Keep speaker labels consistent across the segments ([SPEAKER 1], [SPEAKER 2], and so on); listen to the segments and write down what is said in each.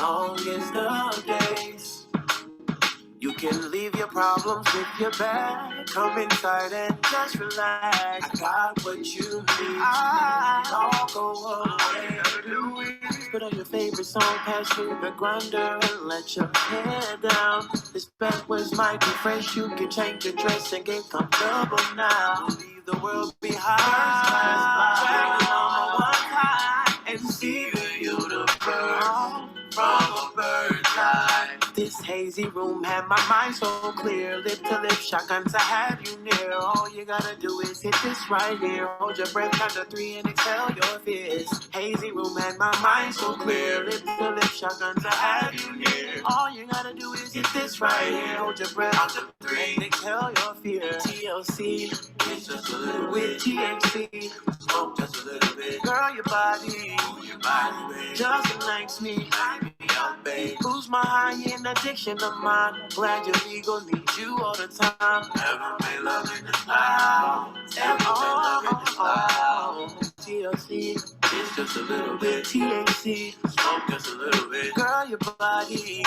[SPEAKER 1] long as the days. You can leave your problems with your bag. Come inside and just relax. I got what you need. I'll go away. Put on your favorite song, pass through the grinder, and let your hair down. This backwards might be fresh. You can change your dress and get comfortable now. Leave the world behind. Drag along one time and see the universe from a bird's eye. This hazy room had my mind so clear. Lip to lip, shotgun to have you near. All you gotta do is hit this right here. Hold your breath, count to 3 and exhale your fears. Hazy room had my mind so clear. Lip to lip, shotgun to have you near. All you gotta do is hit this right here. Hold your breath, count to 3 and exhale your fear. TLC, it's just a little with THC. Smoke just a little bit. Girl, your body, babe. Just ignites me. Babe. Who's my high in addiction of mine? Glad your ego needs you all the time. Ever made love in the cloud. Ever made love in the cloud. TLC, it's just a little bit. THC, smoke just a little bit. Girl, your body,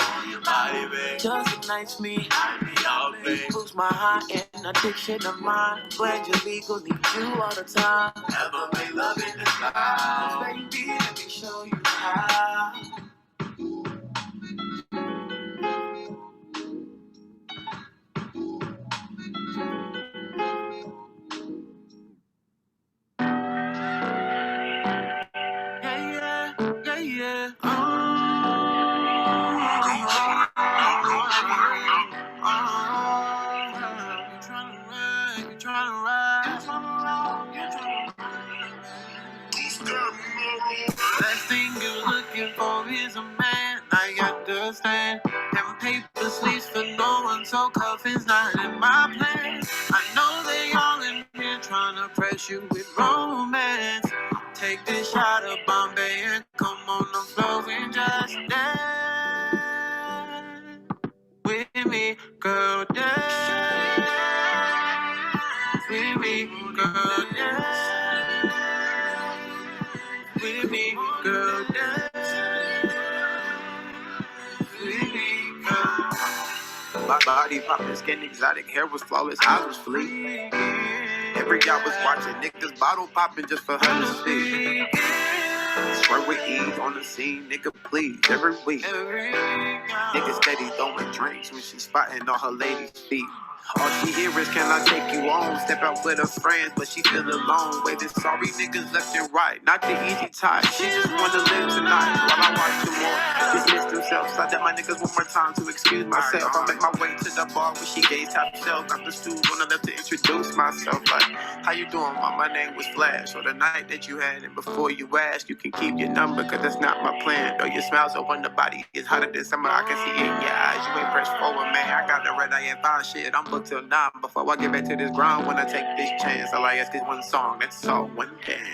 [SPEAKER 1] babe. Just ignites me. Babe. Who's my high in addiction of mine? Glad your ego needs you all the time. Ever made love in the cloud. Baby, let me show you how. Last thing you're looking for is a man, I understand. And paper sleeves for no one, so coffin's not in my plan. I know they all in here trying to press you with romance. Take this shot of Bombay and come on the floor and just dance with me, girl, dance with me, girl, dance with me, girl, dance with me, girl. My body popping, skin exotic, hair was flawless, eyes was fleek. Every guy was watching, niggas bottle popping just for her to see. Swear with ease on the scene, nigga please, every week. Niggas steady throwing drinks when she spotting all her ladies' feet. All she hear is, can I take you on? Step out with her friends, but she feel alone. Waving sorry niggas left and right, not the easy type. She just wanna live tonight while I watch them all dismiss themselves. I tell my niggas one more time to excuse myself. I make my way to the bar where she gave top shelf. Got the stool on the left to introduce myself. Like, how you doing, mom? My name was Flash. Or the night that you had, and before you ask, you can keep your number, cause that's not my plan. Though your smile so when the body is hotter than summer, I can see it in your eyes. You ain't pressed forward, man. I got the red eye and fine shit. I'm booked till 9 before I get back to this grind. When I take this chance, all I ask is one song, that's all, one dance.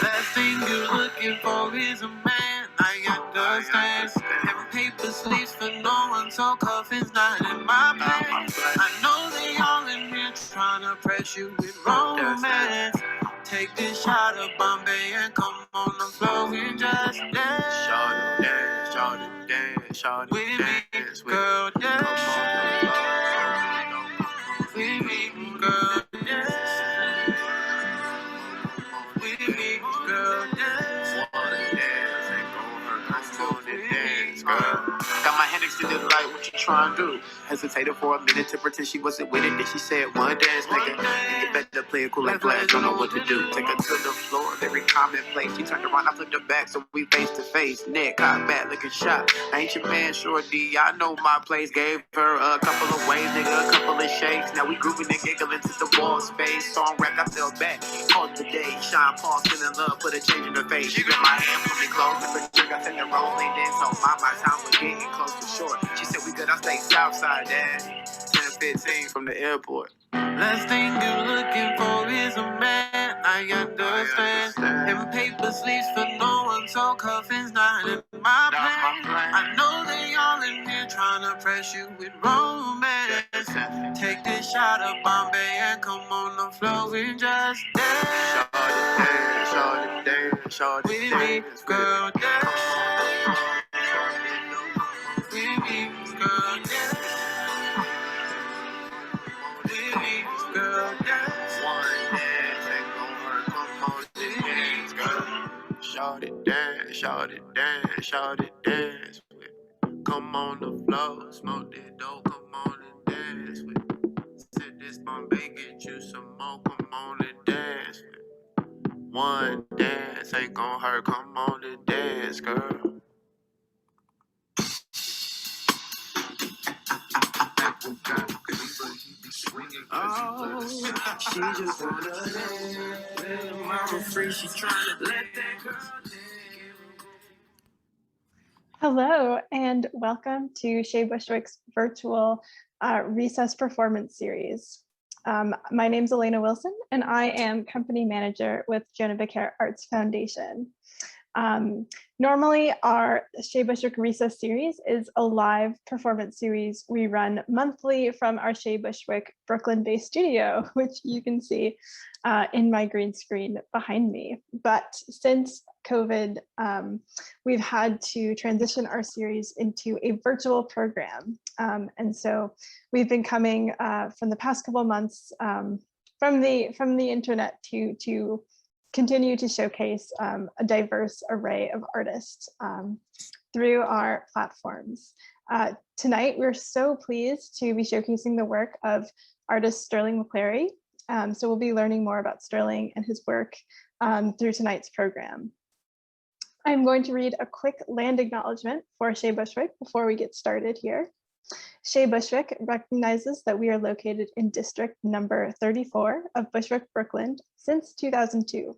[SPEAKER 1] Last thing you're looking for is a man, I understand. And paper sleeves for no one, so coffin's not in my plan. I know they all in here trying to press you with romance. Take this shot of Bombay and come on the floor and just dance. Shawty dance, shawty dance, shawty with dance, me, girl, dance. With me, girl, dance. With me, girl, dance. Wanna dance, ain't gon' hurt, come on and dance, girl. Got my hand next to the light, what you trying to do? Hesitated for a minute to pretend she wasn't with it. Then she said, one dance, nigga. Nigga better play it cool like Flash, don't know what to do. Take her to the floor, very commonplace. She turned around, I flipped her back, so we face to face. Neck, cock, back, looking shot. I ain't your man, shorty, I know my place. Gave her a couple of waves, nigga, a couple of shakes. Now we grooving and giggling to the wall space. Song rap, I fell back. Called the day, Sean Paul still in love, put a change in her face. She gripped my hand, put me close, and the trick, I sent the roll, leaned in, so my time was getting close to short. She said we good, I stay southside, dad. 10-15 from the airport. Last thing you're looking for is a man, I understand. And paper sleeves for no one, so coffin's not in my plan. I know they all in here trying to press you with romance. Take this shot of Bombay and come on the floor and just dance. Shawty dance, shawty dance, with me, girl, dance. shout it, dance with me. Come on the floor, smoke that dope, come on and dance with me. Sit this Bombay, get you some more, come on and dance with me. One dance ain't gon' hurt, come on and dance, girl. Oh, she just wanna dance. Little mama free, she tryna let that girl dance.
[SPEAKER 2] Hello, and welcome to Chez Bushwick's virtual recess performance series. My name is Elena Wilson, and I am company manager with Jonah Becker Arts Foundation. Normally, our Chez Bushwick Recess series is a live performance series we run monthly from our Chez Bushwick Brooklyn-based studio, which you can see in my green screen behind me. But since COVID, we've had to transition our series into a virtual program. And so we've been coming from the past couple of months from the internet to continue to showcase a diverse array of artists through our platforms. Tonight, we're so pleased to be showcasing the work of artist Sterling McClary. So we'll be learning more about Sterling and his work through tonight's program. I'm going to read a quick land acknowledgement for Chez Bushwick before we get started here. Chez Bushwick recognizes that we are located in district number 34 of Bushwick, Brooklyn since 2002.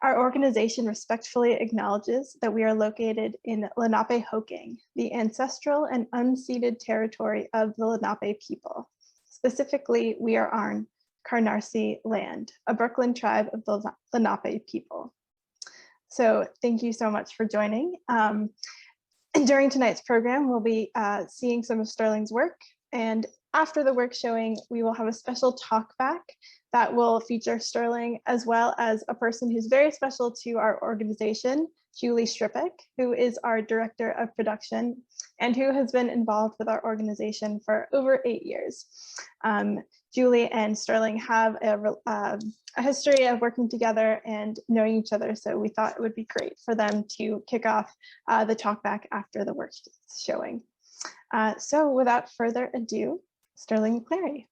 [SPEAKER 2] Our organization respectfully acknowledges that we are located in Lenape-Hoking, the ancestral and unceded territory of the Lenape people. Specifically, we are on Canarsie land, a Brooklyn tribe of the Lenape people. So thank you so much for joining. And during tonight's program, we'll be seeing some of Sterling's work. And after the work showing, we will have a special talk back that will feature Sterling, as well as a person who's very special to our organization, Julie Strippick, who is our director of production and who has been involved with our organization for over 8 years. Julie and Sterling have a history of working together and knowing each other, so we thought it would be great for them to kick off the talk back after the work showing. So without further ado, Sterling McClary.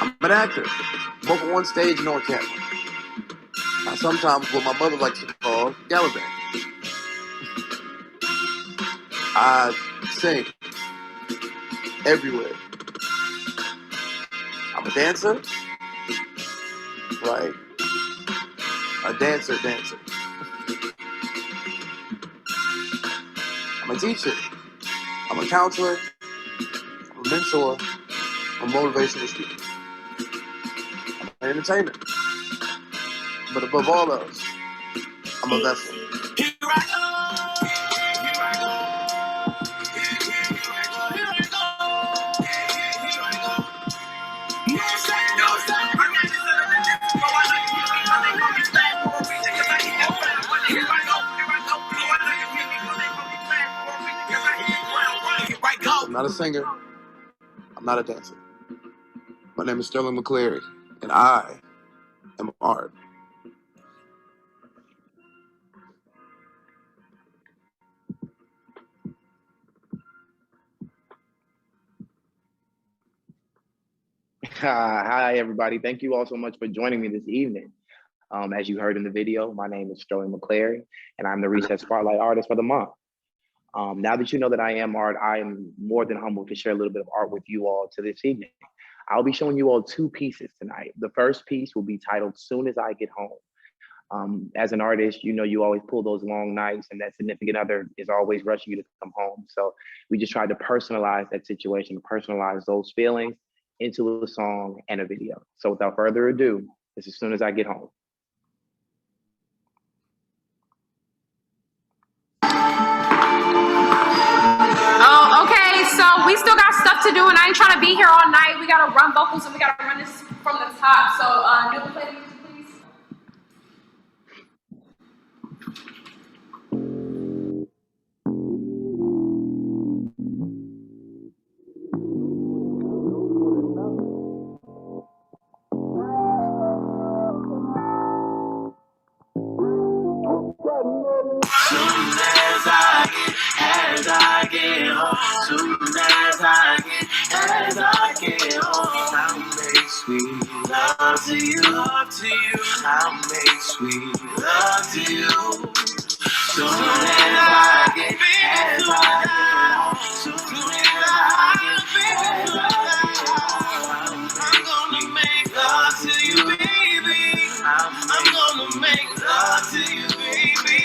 [SPEAKER 1] I'm an actor, both on one stage and on camera. Now, sometimes what my mother likes to call gallivanting. I sing everywhere. I'm a dancer, like a dancer. I'm a teacher. I'm a counselor. I'm a mentor. I'm a motivational speaker. I'm an entertainer. But above all else, I'm a vessel. Here I go. Here I go. Here I go. Here I go. Here I go. No stop, no stop. I got this other than this. Oh, I like you. I think I'm just glad for a reason. Cause I hit that well. Here I go. Here I go. Oh, I like you. Cause they call me glad for a reason. Cause I hit it well. Here I go. I'm not a singer. I'm not a dancer. My name is Sterling McClary, and I am art.
[SPEAKER 3] Hi, everybody. Thank you all so much for joining me this evening. As you heard in the video, my name is Sterling McClary, and I'm the Recess Spotlight Artist for the month. Now that you know that I am art, I am more than humbled to share a little bit of art with you all to this evening. I'll be showing you all 2 pieces tonight. The first piece will be titled Soon as I Get Home. As an artist, you know you always pull those long nights and that significant other is always rushing you to come home. So we just tried to personalize that situation, personalize those feelings into a song and a video. So without further ado, this is As Soon as I Get Home.
[SPEAKER 4] Oh, okay, so we still got stuff to do, and I ain't trying to be here all night. We gotta run vocals, and we gotta run this from the top. So, do the play music, please.
[SPEAKER 1] As I get home, soon as I get home, I'll make sweet love to you, I'll make sweet love to you. Soon as I get home, soon as I'm gonna make love to you, baby. I'm gonna make love to you, baby.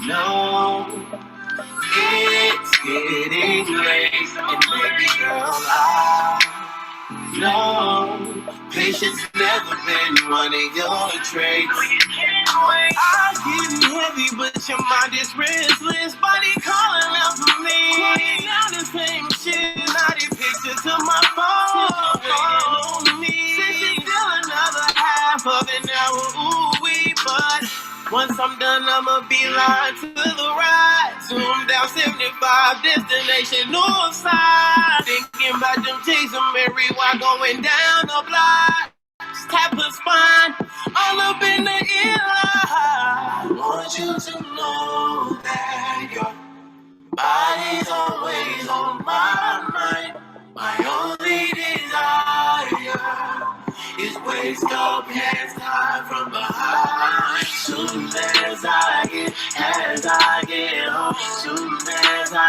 [SPEAKER 1] No, it's getting late, and baby girl, no, patience never been one of your traits. I'm getting heavy, but your mind is restless. Body calling out for me. Crying out the same shit. Naughty pictures to my phone. Waiting on me. Since it's still another half of an hour, ooh-wee, but once I'm done, I'ma be lying to the right. Zoom down 75, destination northside. Thinking about them Jason Mary while going down the block. Tap a spine, all up in the ear. I want you to know that your body's always on my mind. My only desire is waist up, hands tied from behind. Soon as I get home, soon as I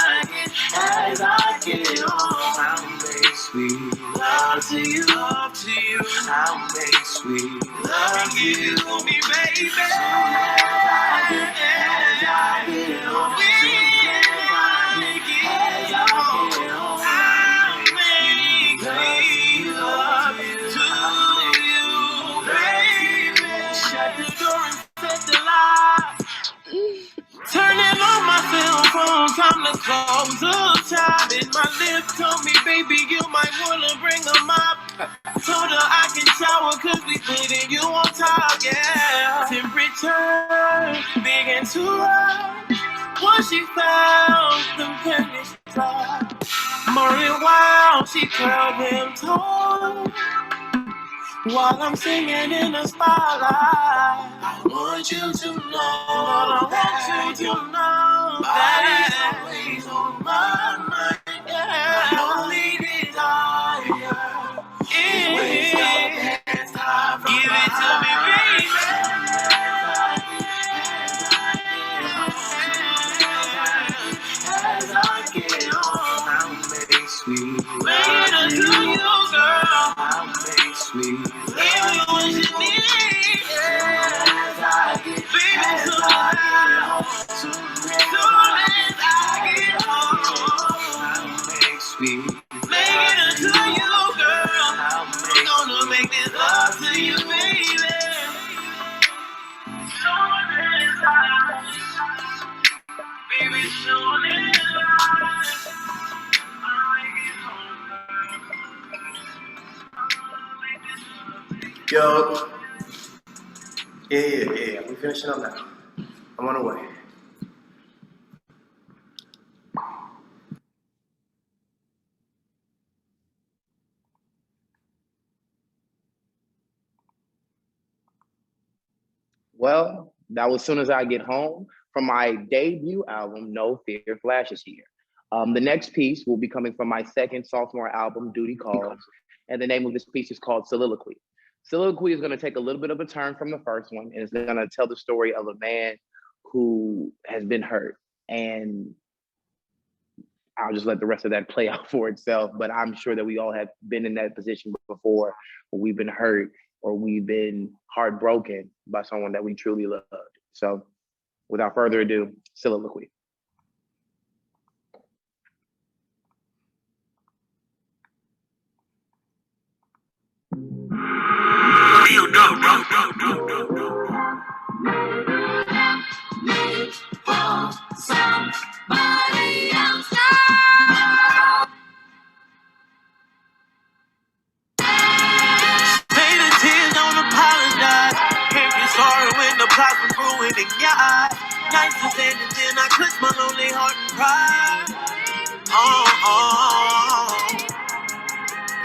[SPEAKER 1] get home, I'll make sweet love to you, I'll make sweet love to you, me, baby. Soon as I get home, turning on my cell phone, time to close the tab. And my lips told me, baby, you might wanna bring a mop. Told her I can shower cause we putting you on top, yeah. Temperature began to rise once she found the pennies dry. Morning while she curled them toes while I'm singing in the spotlight. I want you to know that body's always on my mind. Yeah. My only desire is waist up, hands tied from give it to me, baby. As I get home, I'll make sweet love to you, girl. I'll make sweet love to you. As I get home, soon as I get home, I'll make sweet love to you, girl. I'm gonna make this love to you, baby. Soon as baby, soon as yo, yeah. We finishing up now. I'm on the way.
[SPEAKER 3] Well, that was Soon As I Get Home from my debut album, No Fear Flashes Here. The next piece will be coming from my second sophomore album, Duty Calls, and the name of this piece is called Soliloquy. Soliloquy is going to take a little bit of a turn from the first one, and it's going to tell the story of a man who has been hurt. And I'll just let the rest of that play out for itself, but I'm sure that we all have been in that position before, where we've been hurt or we've been heartbroken by someone that we truly loved. So without further ado, Soliloquy.
[SPEAKER 1] For somebody else now. moment in your eyes. Nice as anything, I clench my lonely heart and cry. Oh.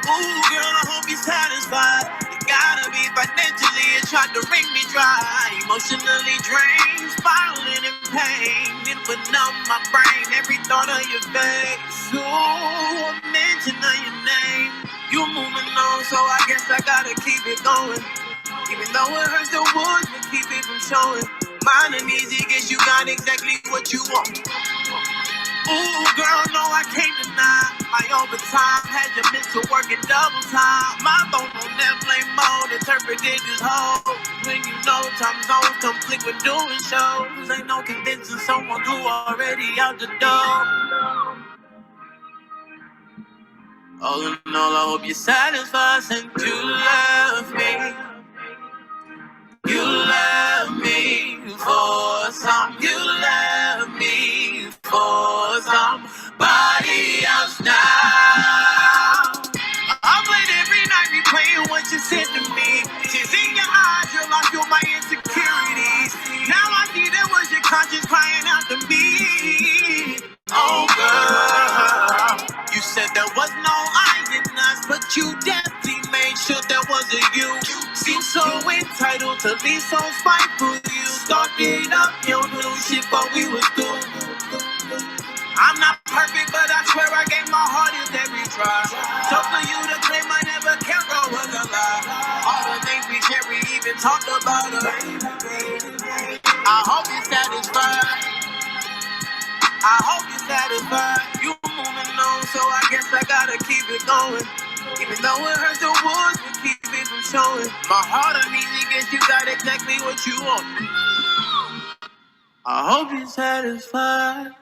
[SPEAKER 1] Ooh, girl, I hope you're satisfied. You gotta be financially, you tried to wring me dry. Emotionally drained, spiraling in pain. It would numb my brain, every thought of your face. Ooh, a mention of your name. You moving on, so I guess I gotta keep it going. Even though it hurts the wood, but keep it from showing. Mine and easy, guess you got exactly what you want. Ooh, girl, no, I can't deny. My overtime had you meant to work in double time. My phone on airplane mode, interpreted this whole. When you know time zones conflict with doing shows. Ain't no convincing someone who already out the door. All in all, I hope you're satisfied since you left me. You left me for some. You left me for somebody else now. I'm late every night replaying what you said to me. She's in your eyes, girl, I feel my insecurities. Now I see that was your conscience crying out to me. Oh girl, you said there was no I in us, but you definitely made sure there was a you. Seem so entitled to be so spiteful. You started up your new shit, but we was through. I'm not perfect, but I swear I gave my hardest every try. So for you to claim I never cared, bro, was a lie. All the things we shared, we even talked about her. I hope you're satisfied. I hope you're satisfied. You moving on, so I guess I gotta keep it going. Even though it hurts the wounds, we keep it from showing. My heart uneasy, guess you got exactly what you want. I hope you're satisfied.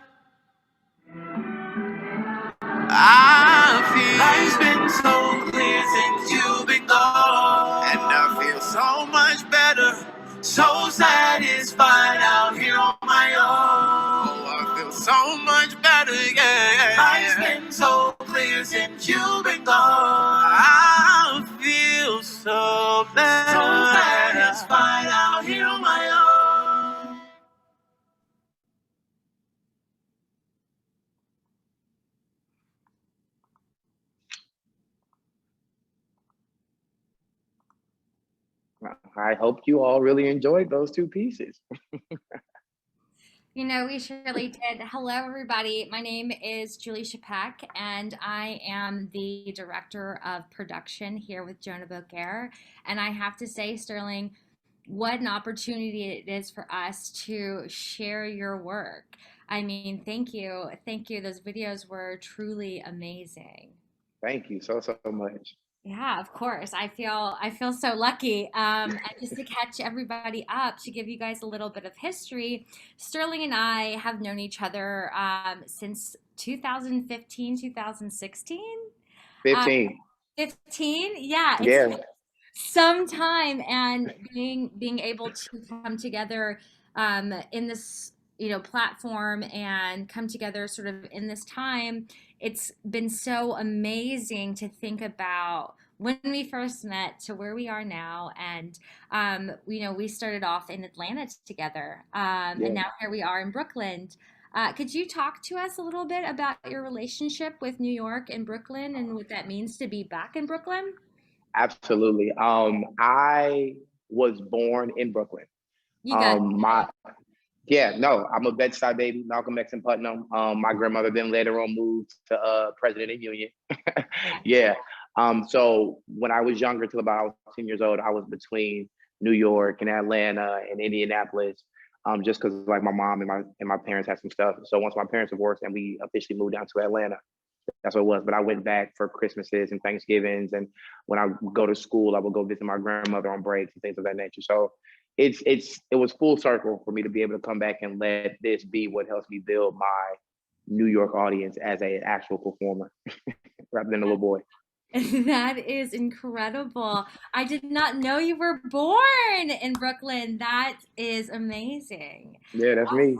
[SPEAKER 1] I feel life's been so clear since you've been gone, and I feel so much better, so satisfied out here on my own. Oh, I feel so much better, yeah. Life's been so clear since you've been gone. I feel so better, so satisfied out here on my own.
[SPEAKER 3] I hope you all really enjoyed those two pieces.
[SPEAKER 5] You know, we surely did. Hello, everybody. My name is Julie Shapak, and I am the Director of Production here with Jonah Beaucaire. And I have to say, Sterling, what an opportunity it is for us to share your work. I mean, thank you. Thank you. Those videos were truly amazing.
[SPEAKER 3] Thank you so much.
[SPEAKER 5] Yeah, of course. I feel so lucky. And just to catch everybody up, to give you guys a little bit of history, Sterling and I have known each other since 2015, 2016.
[SPEAKER 3] 15.
[SPEAKER 5] 15? Yeah, it's
[SPEAKER 3] Yeah,
[SPEAKER 5] some time, and being able to come together in this platform and come together sort of in this time. It's been so amazing to think about when we first met to where we are now. And we started off in Atlanta together, and
[SPEAKER 3] yeah.
[SPEAKER 5] now here we are in Brooklyn. Could you talk to us a little bit about your relationship with New York and Brooklyn and what that means to be back in Brooklyn?
[SPEAKER 3] Absolutely. I was born in Brooklyn.
[SPEAKER 5] You got
[SPEAKER 3] My I'm a Bed-Stuy baby, Malcolm X and Putnam. My grandmother then later on moved to President and Union. Yeah. So when I was younger, till about I was 10 years old, I was between New York and Atlanta and Indianapolis. Just because like my mom and my parents had some stuff. So once my parents divorced and we officially moved down to Atlanta, that's what it was. But I went back for Christmases and Thanksgivings, and when I would go to school, I would go visit my grandmother on breaks and things of that nature. So it was full circle for me to be able to come back and let this be what helps me build my New York audience as an actual performer rather than a little boy.
[SPEAKER 5] That is incredible. I did not know you were born in Brooklyn. That is amazing.
[SPEAKER 3] Yeah, that's me.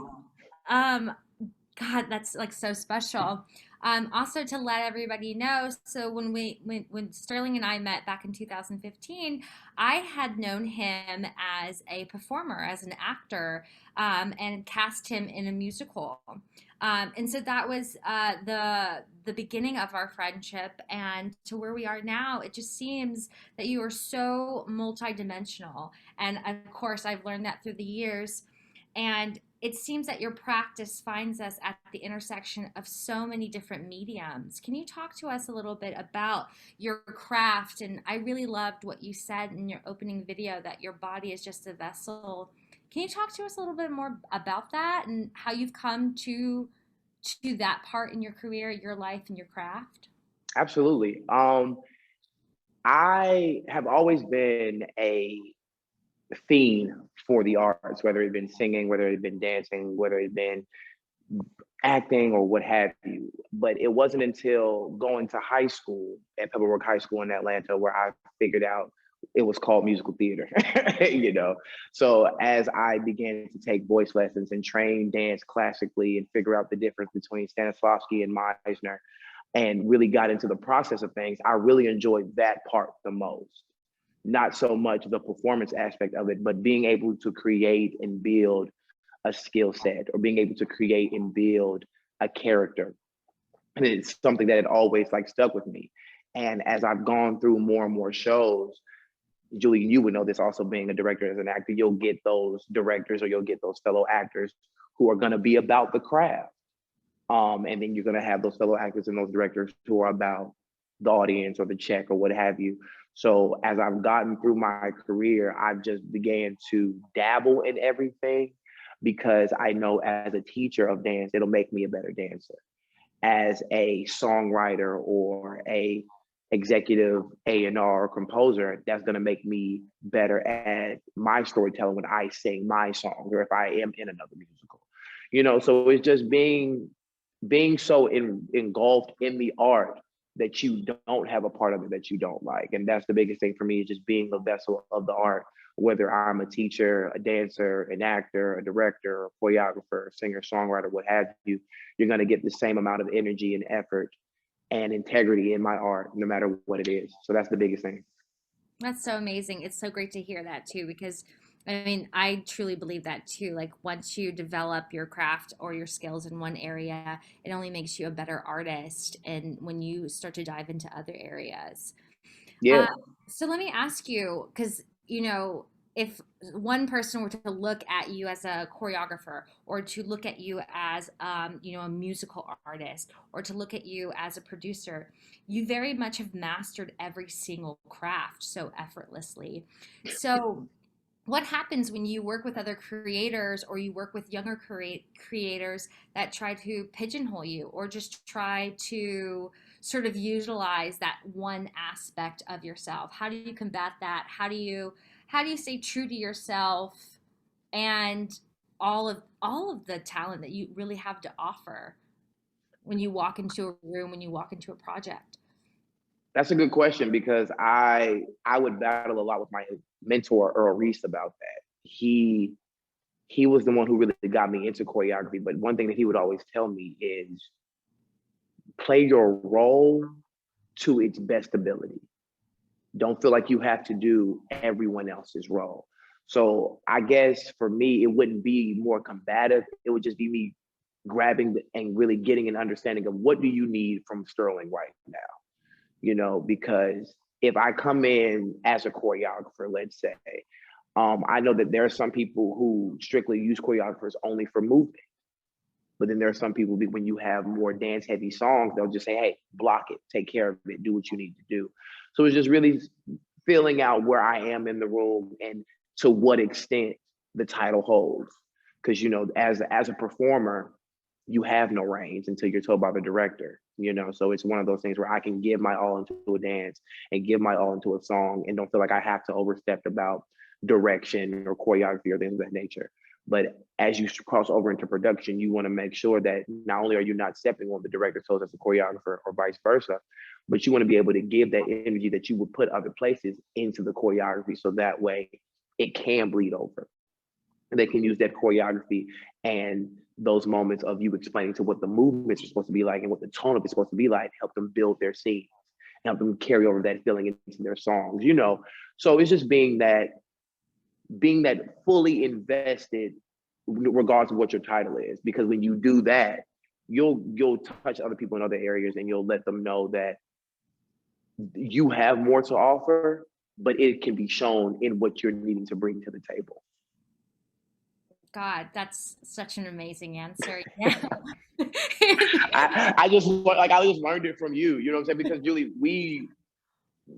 [SPEAKER 5] Um, God, that's like so special. Also to let everybody know, so when Sterling and I met back in 2015, I had known him as a performer, as an actor, and cast him in a musical. And so that was the beginning of our friendship, and to where we are now. It just seems that you are so multidimensional, and of course, I've learned that through the years. And it seems that your practice finds us at the intersection of so many different mediums. Can you talk to us a little bit about your craft? And I really loved what you said in your opening video, that your body is just a vessel. Can you talk to us a little bit more about that and how you've come to that part in your career, your life, and your craft?
[SPEAKER 3] Absolutely. I have always been a fiend for the arts, whether it been singing, whether it been dancing, whether it been acting or what have you. But it wasn't until going to high school at Pebblebrook High School in Atlanta where I figured out it was called musical theater, you know? So as I began to take voice lessons and train dance classically and figure out the difference between Stanislavski and Meisner and really got into the process of things, I really enjoyed that part the most. Not so much the performance aspect of it, but being able to create and build a skill set, or being able to create and build a character. And it's something that had always like stuck with me. And as I've gone through more and more shows, Julie, you would know this also, being a director as an actor, you'll get those directors or you'll get those fellow actors who are going to be about the craft. And then you're going to have those fellow actors and those directors who are about the audience or the check or what have you. So as I've gotten through my career, I've just began to dabble in everything, because I know as a teacher of dance, it'll make me a better dancer. As a songwriter or a executive A&R or composer, that's going to make me better at my storytelling when I sing my songs, or if I am in another musical. You know, so it's just being so engulfed in the art that you don't have a part of it that you don't like. And that's the biggest thing for me, is just being a vessel of the art, whether I'm a teacher, a dancer, an actor, a director, a choreographer, singer, songwriter, what have you. You're going to get the same amount of energy and effort and integrity in my art, no matter what it is. So that's the biggest thing.
[SPEAKER 5] That's so amazing. It's so great to hear that too, because I mean, I truly believe that too. Like, once you develop your craft or your skills in one area, it only makes you a better artist. And when you start to dive into other areas.
[SPEAKER 3] Yeah.
[SPEAKER 5] So let me ask you, because, you know, if one person were to look at you as a choreographer, or to look at you as, you know, a musical artist, or to look at you as a producer, you very much have mastered every single craft so effortlessly. So what happens when you work with other creators, or you work with younger creators that try to pigeonhole you, or just try to sort of utilize that one aspect of yourself? How do you combat that? How do you stay true to yourself and all of the talent that you really have to offer when you walk into a room, when you walk into a project?
[SPEAKER 3] That's a good question, because I would battle a lot with my mentor Earl Reese about that. He was the one who really got me into choreography. But one thing that he would always tell me is, play your role to its best ability. Don't feel like you have to do everyone else's role. So I guess for me, it wouldn't be more combative. It would just be me grabbing and really getting an understanding of, what do you need from Sterling right now? You know, because if I come in as a choreographer, let's say, I know that there are some people who strictly use choreographers only for movement. But then there are some people, when you have more dance heavy songs, they'll just say, hey, block it, take care of it, do what you need to do. So it's just really filling out where I am in the room and to what extent the title holds. Because, you know, as a performer, you have no reins until you're told by the director, you know? So it's one of those things where I can give my all into a dance and give my all into a song, and don't feel like I have to overstep about direction or choreography or things of that nature. But as you cross over into production, you want to make sure that not only are you not stepping on the director's toes as a choreographer, or vice versa, but you want to be able to give that energy that you would put other places into the choreography, so that way it can bleed over. They can use that choreography and those moments of you explaining to what the movements are supposed to be like and what the tone of it's supposed to be like, help them build their scenes, help them carry over that feeling into their songs, you know? So it's just being that fully invested regardless of what your title is, because when you do that, you'll touch other people in other areas and you'll let them know that you have more to offer, but it can be shown in what you're needing to bring to the table.
[SPEAKER 5] God, that's such an amazing answer. Yeah.
[SPEAKER 3] I just learned it from you, you know what I'm saying? Because Julie,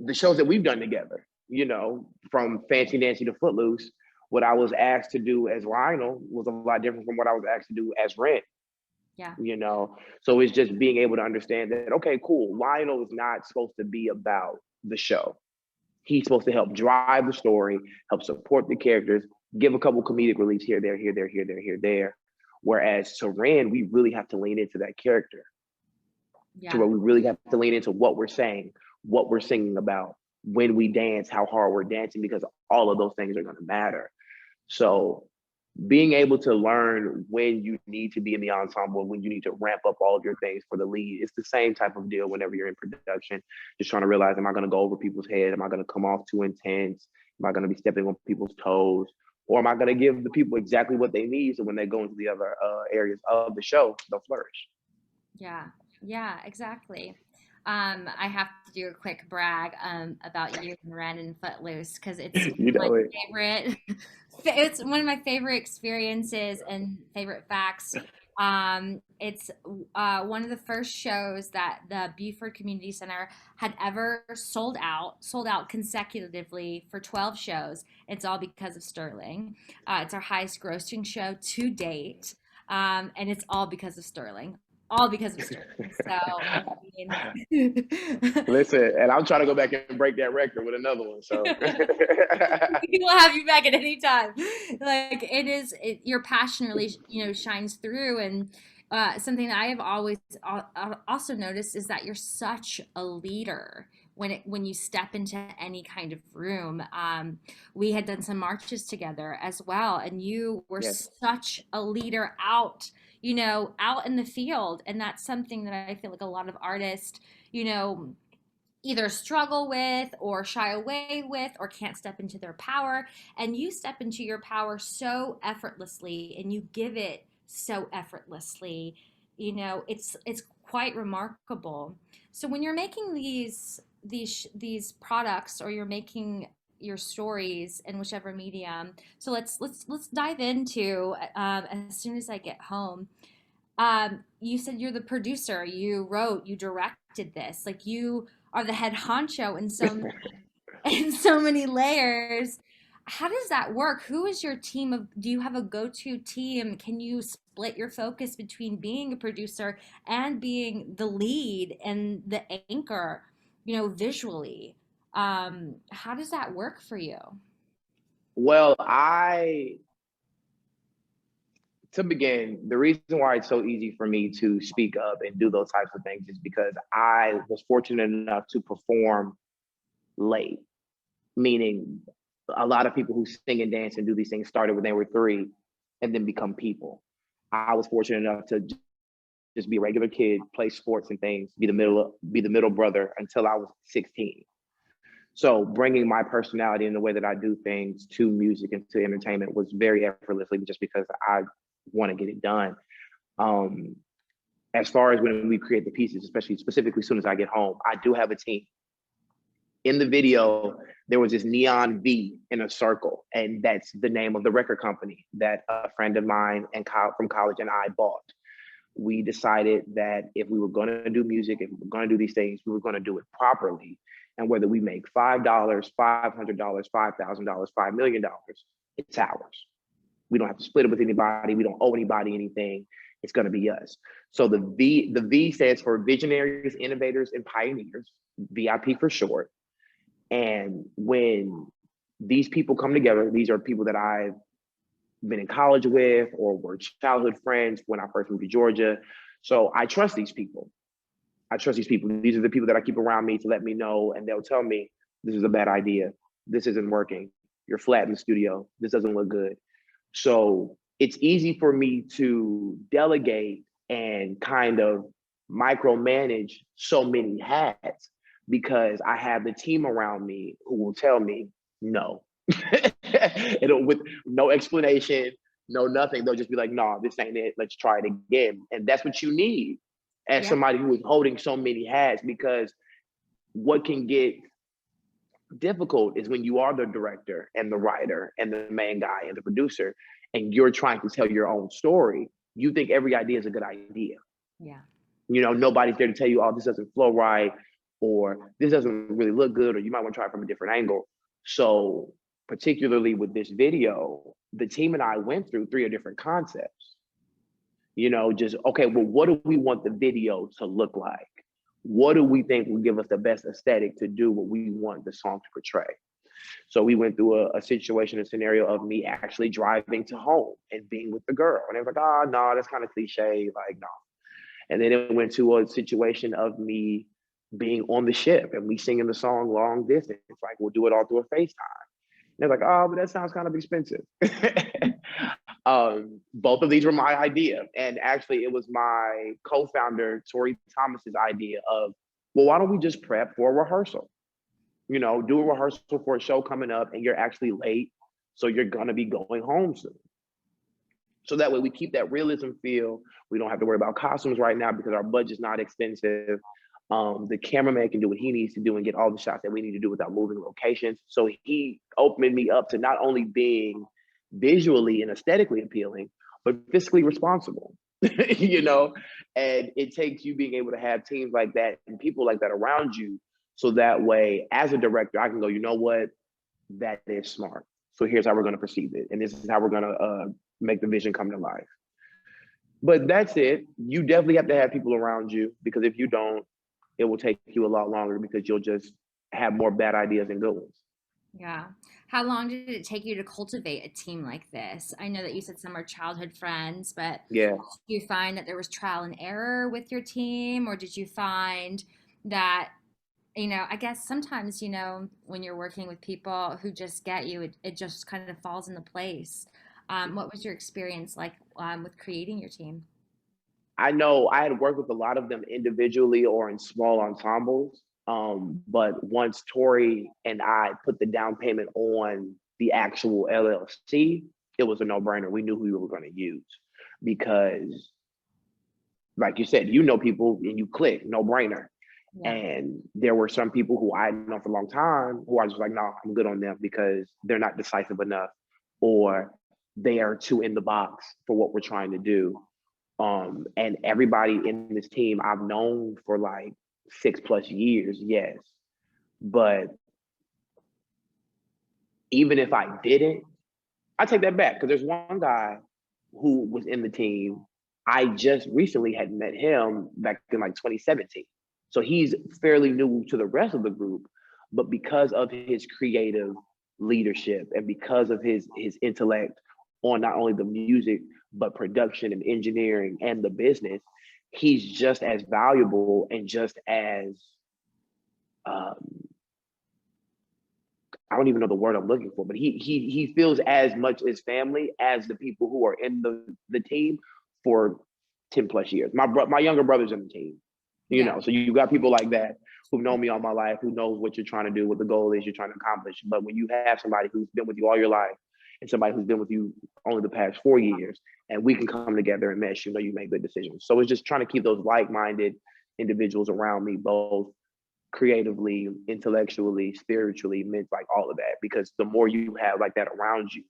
[SPEAKER 3] the shows that we've done together, you know, from Fancy Nancy to Footloose, what I was asked to do as Lionel was a lot different from what I was asked to do as Ren.
[SPEAKER 5] Yeah.
[SPEAKER 3] You know, so it's just being able to understand that, okay, cool, Lionel is not supposed to be about the show. He's supposed to help drive the story, help support the characters, give a couple comedic reliefs here, there. Whereas to Ren, we really have to lean into that character.
[SPEAKER 5] Yeah.
[SPEAKER 3] To where we really have to lean into what we're saying, what we're singing about, when we dance, how hard we're dancing, because all of those things are going to matter. So being able to learn when you need to be in the ensemble, when you need to ramp up all of your things for the lead, it's the same type of deal whenever you're in production. Just trying to realize, am I going to go over people's head? Am I going to come off too intense? Am I going to be stepping on people's toes? Or am I going to give the people exactly what they need so when they go into the other areas of the show, they'll flourish?
[SPEAKER 5] Yeah, exactly. I have to do a quick brag about you and Ren and Footloose because it's
[SPEAKER 3] You know
[SPEAKER 5] my
[SPEAKER 3] it.
[SPEAKER 5] favorite. It's one of my favorite experiences and favorite facts. It's one of the first shows that the Buford Community Center had ever sold out consecutively for 12 shows. It's all because of Sterling. It's our highest grossing show to date. And it's all because of Sterling. All because of Sterling. So, I mean,
[SPEAKER 3] Listen, and I'm trying to go back and break that record with another one. So
[SPEAKER 5] we'll have you back at any time. Like your passion really, shines through. And something that I have always also noticed is that you're such a leader when you step into any kind of room. We had done some marches together as well, and you were
[SPEAKER 3] yes.
[SPEAKER 5] such a leader out in the field. And that's something that I feel like a lot of artists, either struggle with or shy away with or can't step into their power. And you step into your power so effortlessly and you give it so effortlessly. It's quite remarkable. So when you're making these products, or you're making your stories in whichever medium, so let's dive into as soon as I get home. You said you're the producer, you wrote, you directed this, like you are the head honcho in so many layers. How does that work? Who is your team of? Do you have a go-to team? Can you split your focus between being a producer and being the lead and the anchor, visually? How does that work for you?
[SPEAKER 3] Well, to begin, the reason why it's so easy for me to speak up and do those types of things is because I was fortunate enough to perform late, meaning a lot of people who sing and dance and do these things started when they were 3 and then become people. I was fortunate enough to just be a regular kid, play sports and things, be the middle brother until I was 16. So bringing my personality and the way that I do things to music and to entertainment was very effortlessly, just because I want to get it done. As far as when we create the pieces, specifically as soon as I get home, I do have a team. In the video, there was this neon V in a circle, and that's the name of the record company that a friend of mine from college and I bought. We decided that if we were going to do music, if we were going to do these things, we were going to do it properly. And whether we make $5, $500, $5,000, $5 million, it's ours. We don't have to split it with anybody. We don't owe anybody anything. It's going to be us. So the V stands for Visionaries, Innovators, and Pioneers, VIP for short. And when these people come together, these are people that I've been in college with or were childhood friends when I first moved to Georgia. So I trust these people. These are the people that I keep around me to let me know, and they'll tell me, this is a bad idea. This isn't working. You're flat in the studio. This doesn't look good. So it's easy for me to delegate and kind of micromanage so many hats because I have the team around me who will tell me no. It'll, with no explanation, no nothing. They'll just be like, "No, this ain't it. Let's try it again." And that's what you need as
[SPEAKER 5] Yeah.
[SPEAKER 3] somebody who is holding so many hats, because what can get difficult is when you are the director and the writer and the main guy and the producer, and you're trying to tell your own story. You think every idea is a good idea.
[SPEAKER 5] Yeah.
[SPEAKER 3] You know, nobody's there to tell you, "Oh, this doesn't flow right," or "This doesn't really look good," or "You might want to try it from a different angle." So particularly with this video, the team and I went through 3 different concepts. You know, just, okay, well, what do we want the video to look like? What do we think will give us the best aesthetic to do what we want the song to portray? So we went through a situation, a scenario of me actually driving to home and being with the girl. And they was like, "Oh, no, that's kind of cliche, like, no." And then it went to a situation of me being on the ship and we singing the song long distance. Like, we'll do it all through a FaceTime. They're like, "Oh, but that sounds kind of expensive." Both of these were my idea. And actually, it was my co-founder, Tori Thomas's idea of, well, why don't we just prep for a rehearsal? You know, do a rehearsal for a show coming up and you're actually late, so you're gonna be going home soon. So that way we keep that realism feel. We don't have to worry about costumes right now because our budget's not expensive. The cameraman can do what he needs to do and get all the shots that we need to do without moving locations. So he opened me up to not only being visually and aesthetically appealing, but fiscally responsible. You know, and it takes you being able to have teams like that and people like that around you. So that way, as a director, I can go, "You know what? That is smart. So here's how we're going to perceive it. And this is how we're going to make the vision come to life." But that's it. You definitely have to have people around you, because if you don't, it will take you a lot longer because you'll just have more bad ideas than good ones.
[SPEAKER 5] Yeah. How long did it take you to cultivate a team like this? I know that you said some are childhood friends, but
[SPEAKER 3] Yeah.
[SPEAKER 5] did you find that there was trial and error with your team, or did you find that, I guess sometimes, when you're working with people who just get you, it just kind of falls into place. What was your experience like with creating your team?
[SPEAKER 3] I know I had worked with a lot of them individually or in small ensembles. But once Tori and I put the down payment on the actual LLC, it was a no-brainer. We knew who we were going to use because, like you said, you know people and you click, no-brainer.
[SPEAKER 5] Yeah.
[SPEAKER 3] And there were some people who I had known for a long time who I was just like, "No, I'm good on them because they're not decisive enough, or they are too in the box for what we're trying to do." And everybody in this team I've known for like 6+ years, yes. But even if I didn't, I take that back, because there's one guy who was in the team. I just recently had met him back in like 2017. So he's fairly new to the rest of the group, but because of his creative leadership and because of his intellect on not only the music, but production and engineering and the business, he's just as valuable and just as, I don't even know the word I'm looking for, but he feels as much as family as the people who are in the team for 10+ years. My younger brother's in the team, you know, so you got people like that who've known me all my life, who knows what you're trying to do, what the goal is you're trying to accomplish. But when you have somebody who's been with you all your life and somebody who's been with you only the past 4 years, and we can come together and mesh, you make good decisions. So it's just trying to keep those like-minded individuals around me, both creatively, intellectually, spiritually, meant like all of that. Because the more you have like that around you,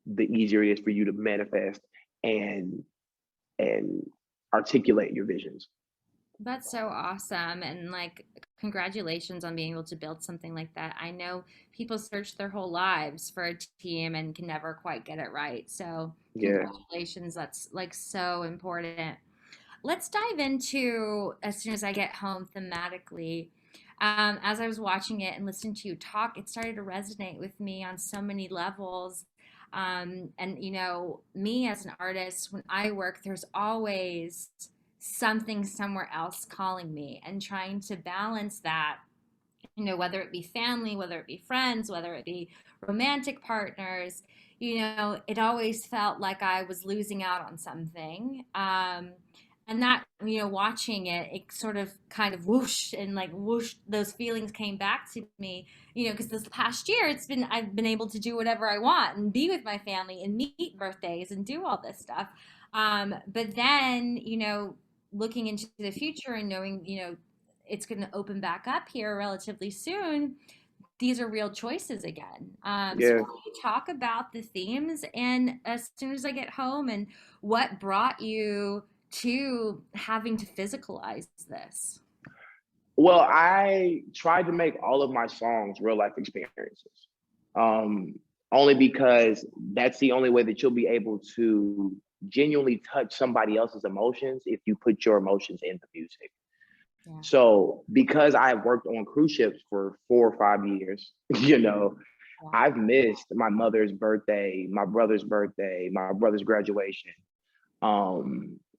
[SPEAKER 3] the easier it is for you to manifest and articulate your visions.
[SPEAKER 5] That's so awesome. And like, congratulations on being able to build something like that. I know people search their whole lives for a team and can never quite get it right. So, congratulations. That's like so important. Let's dive into, as soon as I get home, thematically. As I was watching it and listening to you talk, it started to resonate with me on so many levels. And me as an artist, when I work, there's always something somewhere else calling me, and trying to balance that you know, whether it be family, whether it be friends, whether it be romantic partners, you know, it always felt like I was losing out on something. And that, you know, watching it, it sort of kind of whoosh and like whoosh, those feelings came back to me, you know, because this past year I've been able to do whatever I want and be with my family and meet birthdays and do all this stuff. But then, you know, looking into the future and knowing, you know, it's going to open back up here relatively soon, these are real choices again. So
[SPEAKER 3] Yeah.
[SPEAKER 5] can you talk about the themes and as soon as I get home and what brought you to having to physicalize this?
[SPEAKER 3] Well, I tried to make all of my songs real life experiences. Um, Only because that's the only way that you'll be able to genuinely touch somebody else's emotions if you put your emotions in the music.
[SPEAKER 5] Yeah.
[SPEAKER 3] So because I've worked on cruise ships for 4 or 5 years, you know,
[SPEAKER 5] Yeah.
[SPEAKER 3] I've missed my mother's birthday, my brother's birthday, my brother's graduation,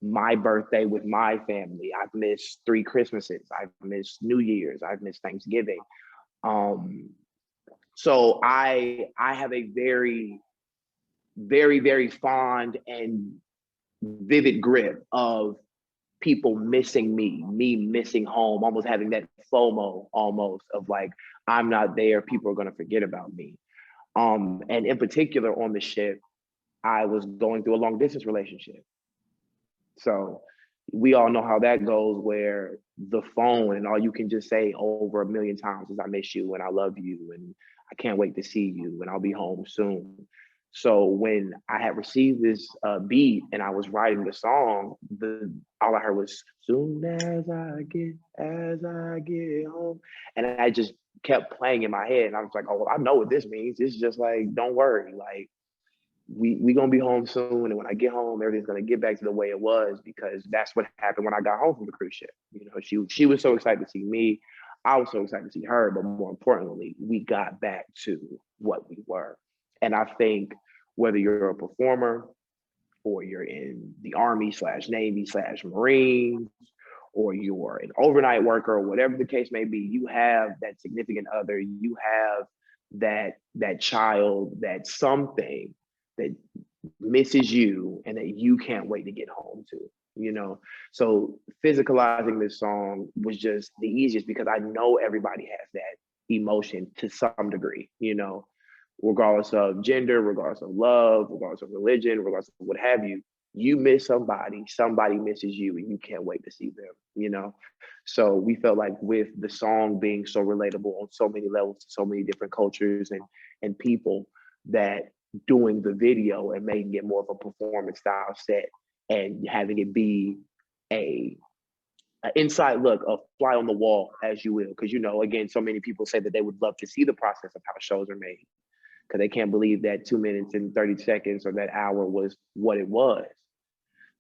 [SPEAKER 3] my birthday with my family. I've missed 3 Christmases. I've missed New Year's. I've missed Thanksgiving. Um, so I have a very, very, very fond and vivid grip of people missing me missing home, almost having that FOMO almost of like, I'm not there, people are gonna forget about me. And in particular on the ship, I was going through a long distance relationship. So we all know how that goes, where the phone and all you can just say over 1,000,000 times is I miss you and I love you and I can't wait to see you and I'll be home soon. So when I had received this beat and I was writing the song, all I heard was soon as I get home, and I just kept playing in my head. And I was like, oh, well, I know what this means. It's just like, don't worry, like we gonna be home soon, and when I get home, everything's gonna get back to the way it was, because that's what happened when I got home from the cruise ship. You know, she was so excited to see me, I was so excited to see her, but more importantly, we got back to what we were. And I think whether you're a performer or you're in the Army slash Navy slash Marines, or you're an overnight worker, or whatever the case may be, you have that significant other, you have that child, that something that misses you and that you can't wait to get home to, you know? So physicalizing this song was just the easiest because I know everybody has that emotion to some degree, you know, regardless of gender, regardless of love, regardless of religion, regardless of what have you. You miss somebody, somebody misses you, and you can't wait to see them, you know? So we felt like with the song being so relatable on so many levels to so many different cultures and people, that doing the video and making it more of a performance style set and having it be a an inside look, a fly on the wall, as you will. Because, you know, again, so many people say that they would love to see the process of how shows are made, because they can't believe that 2 minutes and 30 seconds or that hour was what it was.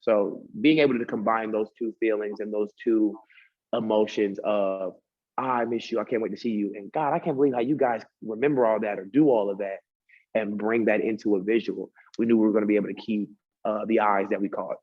[SPEAKER 3] So being able to combine those two feelings and those two emotions of, I miss you, I can't wait to see you, and God, I can't believe how you guys remember all that or do all of that, and bring that into a visual, we knew we were going to be able to keep the eyes that we caught.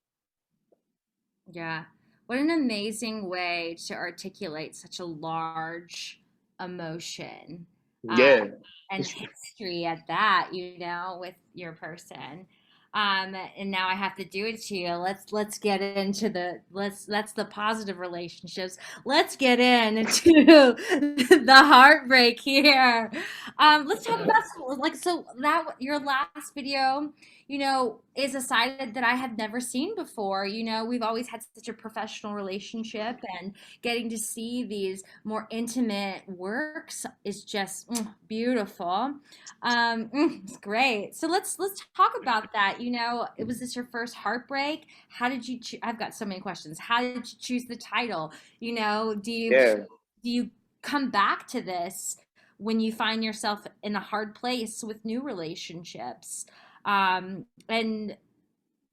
[SPEAKER 5] Yeah. What an amazing way to articulate such a large emotion, uh,
[SPEAKER 3] Yeah.
[SPEAKER 5] and history at that, you know, with your person. And now I have to do it to you. Let's get into that's the positive relationships. Let's get into the heartbreak here. Let's talk about like so that your last video, you know, is a side that I have never seen before. You know, we've always had such a professional relationship, and getting to see these more intimate works is just beautiful. It's great. So let's talk about that. You know, was this your first heartbreak? How did you? I've got so many questions. How did you choose the title? You know,
[SPEAKER 3] Yeah.
[SPEAKER 5] do you come back to this when you find yourself in a hard place with new relationships? And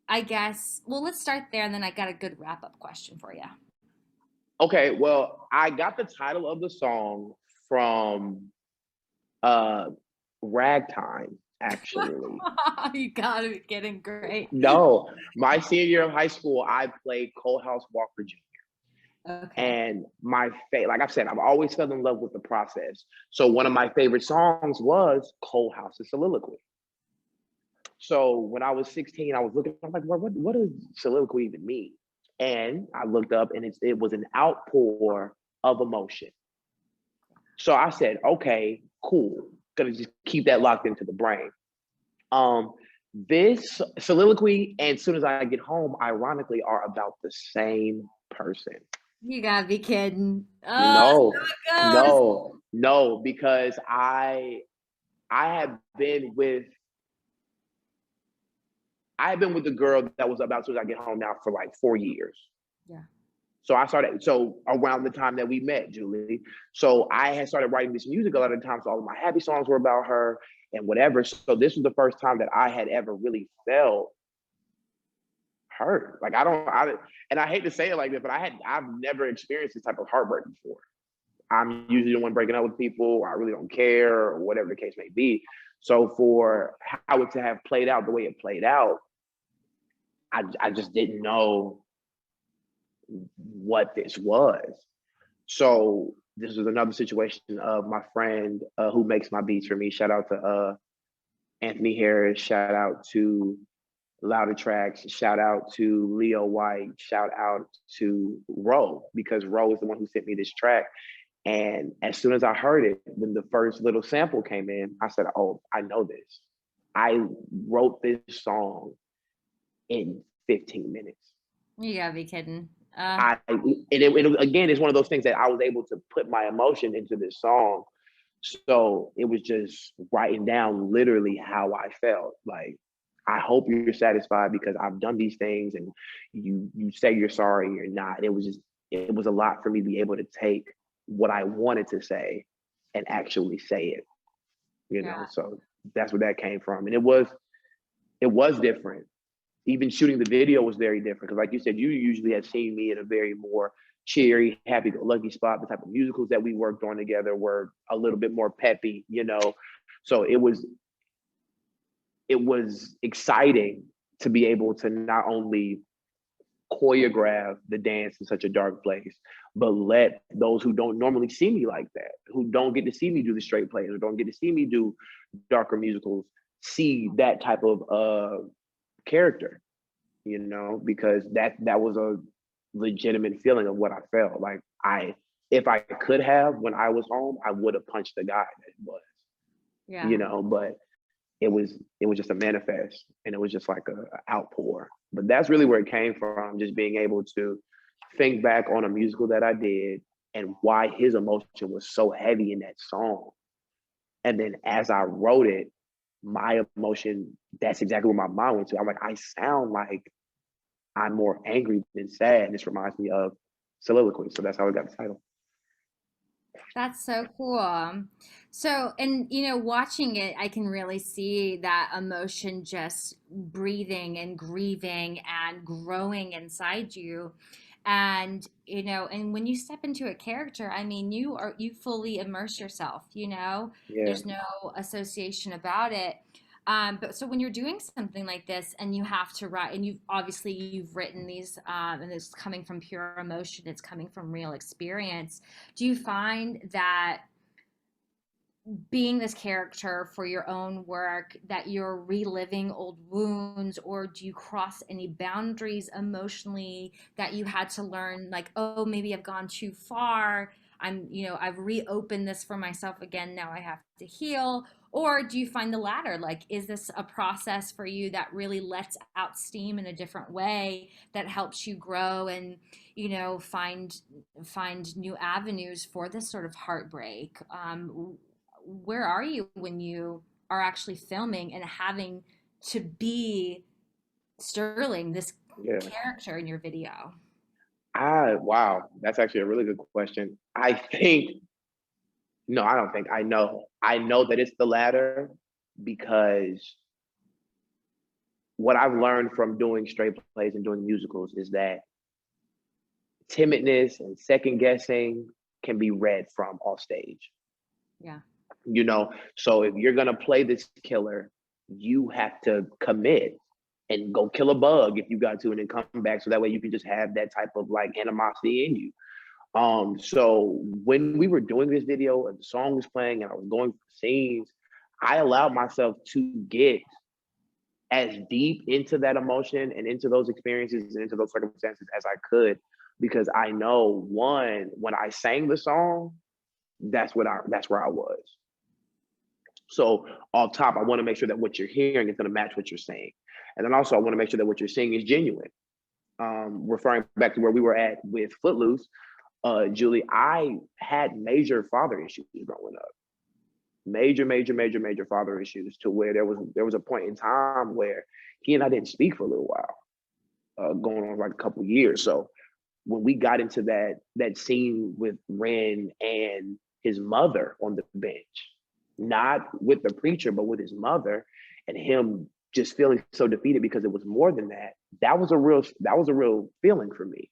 [SPEAKER 5] I guess, well, let's start there, and then I got a good wrap up question for you.
[SPEAKER 3] Okay, well, I got the title of the song from uh Ragtime, actually.
[SPEAKER 5] You got it, getting great.
[SPEAKER 3] No, my senior year of high school, I played Cole House Walker Jr.
[SPEAKER 5] Okay.
[SPEAKER 3] And like I've said, I've always fell in love with the process. So one of my favorite songs was Cold House's Soliloquy. So when I was 16, I was looking, I'm like, what does soliloquy even mean? And I looked up and it was an outpour of emotion. So I said, okay, cool. Gonna just keep that locked into the brain. This soliloquy and As Soon As I Get Home, ironically, are about the same person.
[SPEAKER 5] You gotta be kidding. Oh,
[SPEAKER 3] No,
[SPEAKER 5] that's how it goes.
[SPEAKER 3] no, because I have been with the girl that was about As Soon As I Get Home now for like 4 years.
[SPEAKER 5] Yeah.
[SPEAKER 3] So I started, around the time that we met, Julie. So I had started writing this music a lot of the time. So all of my happy songs were about her and whatever. So this was the first time that I had ever really felt hurt. Like and I hate to say it like this, but I've never experienced this type of heartbreak before. I'm usually the one breaking up with people. I really don't care, or whatever the case may be. So for how it to have played out the way it played out, I just didn't know what this was. So this was another situation of my friend who makes my beats for me. Shout out to Anthony Harris. Shout out to Louder Tracks. Shout out to Leo White. Shout out to Ro, because Ro is the one who sent me this track. And as soon as I heard it, when the first little sample came in, I said, oh, I know this. I wrote this song in 15 minutes.
[SPEAKER 5] You gotta be kidding.
[SPEAKER 3] Again, it's one of those things that I was able to put my emotion into this song. So it was just writing down literally how I felt. Like, I hope you're satisfied because I've done these things, and you say you're sorry, you're not. It was a lot for me to be able to take what I wanted to say and actually say it. You know, so that's where that came from. And it was different. Even shooting the video was very different, because like you said, you usually had seen me in a very more cheery, happy-go-lucky spot. The type of musicals that we worked on together were a little bit more peppy, you know. So it was exciting to be able to not only choreograph the dance in such a dark place, but let those who don't normally see me like that, who don't get to see me do the straight plays, or don't get to see me do darker musicals, see that type of character, you know, because that was a legitimate feeling of what I felt. Like, if I could have, when I was home, I would have punched the guy that was, you know, but it was just a manifest, and it was just like a outpour. But that's really where it came from, just being able to think back on a musical that I did and why his emotion was so heavy in that song. And then as I wrote it, my emotion, that's exactly where my mind went to. I'm like, I sound like I'm more angry than sad. And this reminds me of Soliloquy. So that's how I got the title.
[SPEAKER 5] That's so cool. So, and watching it, I can really see that emotion just breathing and grieving and growing inside you. And, and when you step into a character, I mean, you fully immerse yourself,
[SPEAKER 3] Yeah.
[SPEAKER 5] there's no association about it. But so when you're doing something like this and you have to write, and you've written these, and it's coming from pure emotion, it's coming from real experience. Do you find that being this character for your own work, that you're reliving old wounds, or do you cross any boundaries emotionally that you had to learn, like, oh, maybe I've gone too far, I've reopened this for myself again, now I have to heal? Or do you find the latter? Like, is this a process for you that really lets out steam in a different way, that helps you grow and find new avenues for this sort of heartbreak? Where are you when you are actually filming and having to be Sterling, this character in your video?
[SPEAKER 3] Wow, that's actually a really good question. I know that it's the latter, because what I've learned from doing straight plays and doing musicals is that timidness and second guessing can be read from off stage.
[SPEAKER 5] Yeah.
[SPEAKER 3] So if you're gonna play this killer, you have to commit and go kill a bug if you got to, and then come back, so that way you can just have that type of like animosity in you. So when we were doing this video and the song was playing and I was going through scenes, I allowed myself to get as deep into that emotion and into those experiences and into those circumstances as I could, because I know, one, when I sang the song, that's where I was. So off top, I want to make sure that what you're hearing is going to match what you're saying. And then also I want to make sure that what you're saying is genuine. Referring back to where we were at with Footloose, Julie, I had major father issues growing up. Major father issues, to where there was a point in time where he and I didn't speak for a little while, going on like a couple of years. So when we got into that scene with Ren and his mother on the bench, not with the preacher, but with his mother, and him just feeling so defeated because it was more than that, that was a real feeling for me.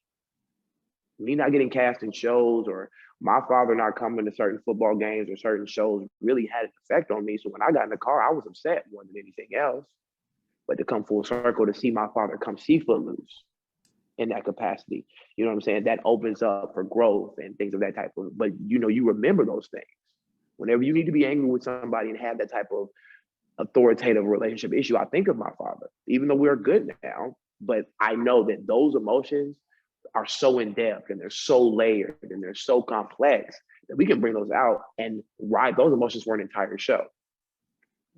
[SPEAKER 3] Me not getting cast in shows, or my father not coming to certain football games or certain shows, really had an effect on me. So when I got in the car, I was upset more than anything else. But to come full circle, to see my father come see Footloose in that capacity, you know what I'm saying? That opens up for growth and things of that type of, but you remember those things. Whenever you need to be angry with somebody and have that type of authoritative relationship issue, I think of my father, even though we're good now, but I know that those emotions are so in depth and they're so layered and they're so complex that we can bring those out and ride those emotions for an entire show.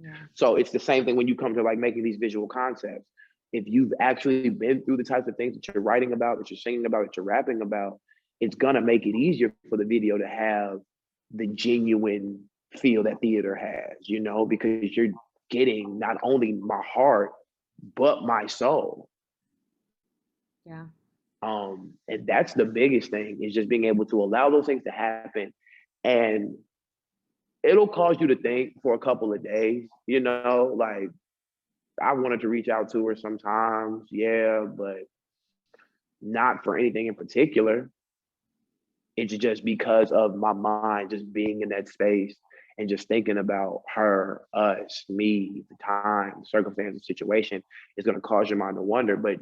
[SPEAKER 3] Yeah. So it's the same thing when you come to like making these visual concepts. If you've actually been through the types of things that you're writing about, that you're singing about, that you're rapping about, it's gonna make it easier for the video to have the genuine feel that theater has, because you're getting not only my heart, but my soul.
[SPEAKER 5] Yeah.
[SPEAKER 3] And that's the biggest thing, is just being able to allow those things to happen. And it'll cause you to think for a couple of days, like, I wanted to reach out to her sometimes, yeah, but not for anything in particular. It's just because of my mind just being in that space and just thinking about her, us, me, the time, the circumstance, the situation is going to cause your mind to wonder. But